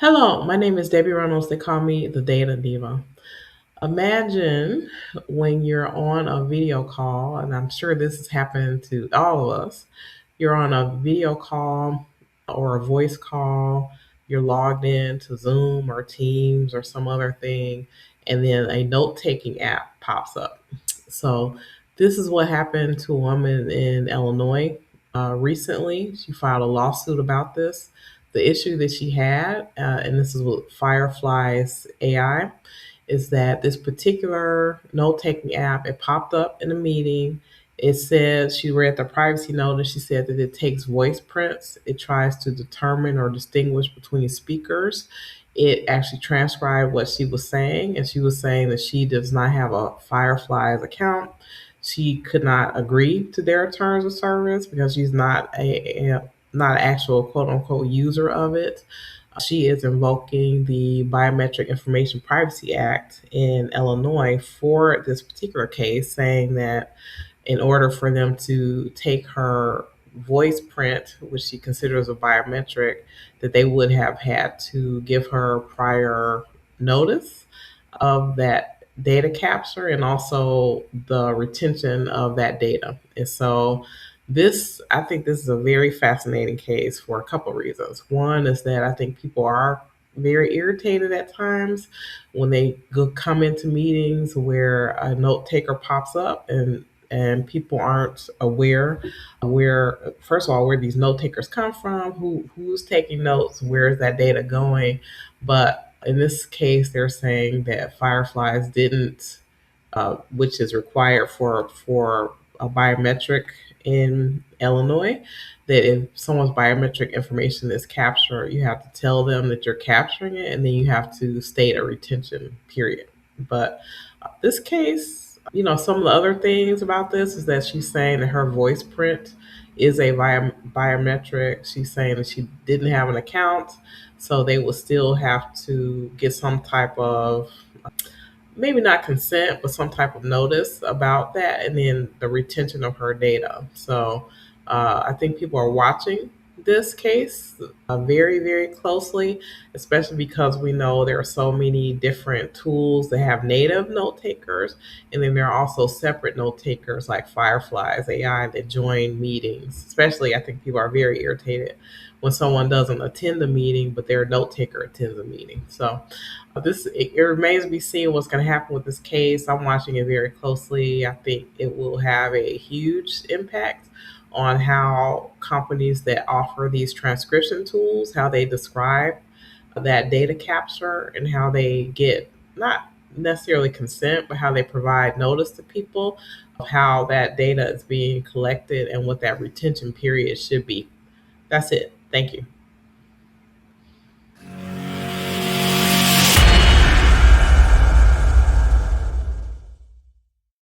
Hello, my name is Debbie Reynolds. They call me the Data Diva. Imagine when you're on a video call, and I'm sure this is happening to all of us. You're on a video call or a voice call, you're logged in to Zoom or Teams or some other thing, and then a note taking app pops up. So, this is what happened to a woman in Illinois recently. She filed a lawsuit about this. The issue that she had, and this is with Fireflies AI, is that this particular note taking app, it popped up in a meeting. It said she read the privacy notice. She said that it takes voice prints. It tries to determine or distinguish between speakers. It actually transcribed what she was saying, and she was saying that she does not have a Fireflies account. She could not agree to their terms of service because she's not an actual quote unquote user of it. She is invoking the Biometric Information Privacy Act in Illinois for this particular case, saying that in order for them to take her voice print, which she considers a biometric, that they would have had to give her prior notice of that data capture and also the retention of that data. And so I think this is a very fascinating case for a couple of reasons. One is that I think people are very irritated at times when they come into meetings where a note taker pops up and people aren't aware where, first of all, where these note takers come from, who's taking notes, where is that data going. But in this case, they're saying that Fireflies didn't, which is required for a biometric in Illinois, that if someone's biometric information is captured, you have to tell them that you're capturing it, and then you have to state a retention period. But this case, some of the other things about this is that she's saying that her voice print is a biometric. She's saying that she didn't have an account, so they will still have to get some type of, maybe not consent, but some type of notice about that, and then the retention of her data. So I think people are watching this case very, very closely, especially because we know there are so many different tools that have native note takers, and then there are also separate note takers like Fireflies AI that join meetings. Especially, I think people are very irritated when someone doesn't attend the meeting, but their note taker attends a meeting. So it remains to be seen what's going to happen with this case. I'm watching it very closely. I think it will have a huge impact on how companies that offer these transcription tools, how they describe that data capture, and how they get not necessarily consent, but how they provide notice to people of how that data is being collected and what that retention period should be. That's it. Thank you.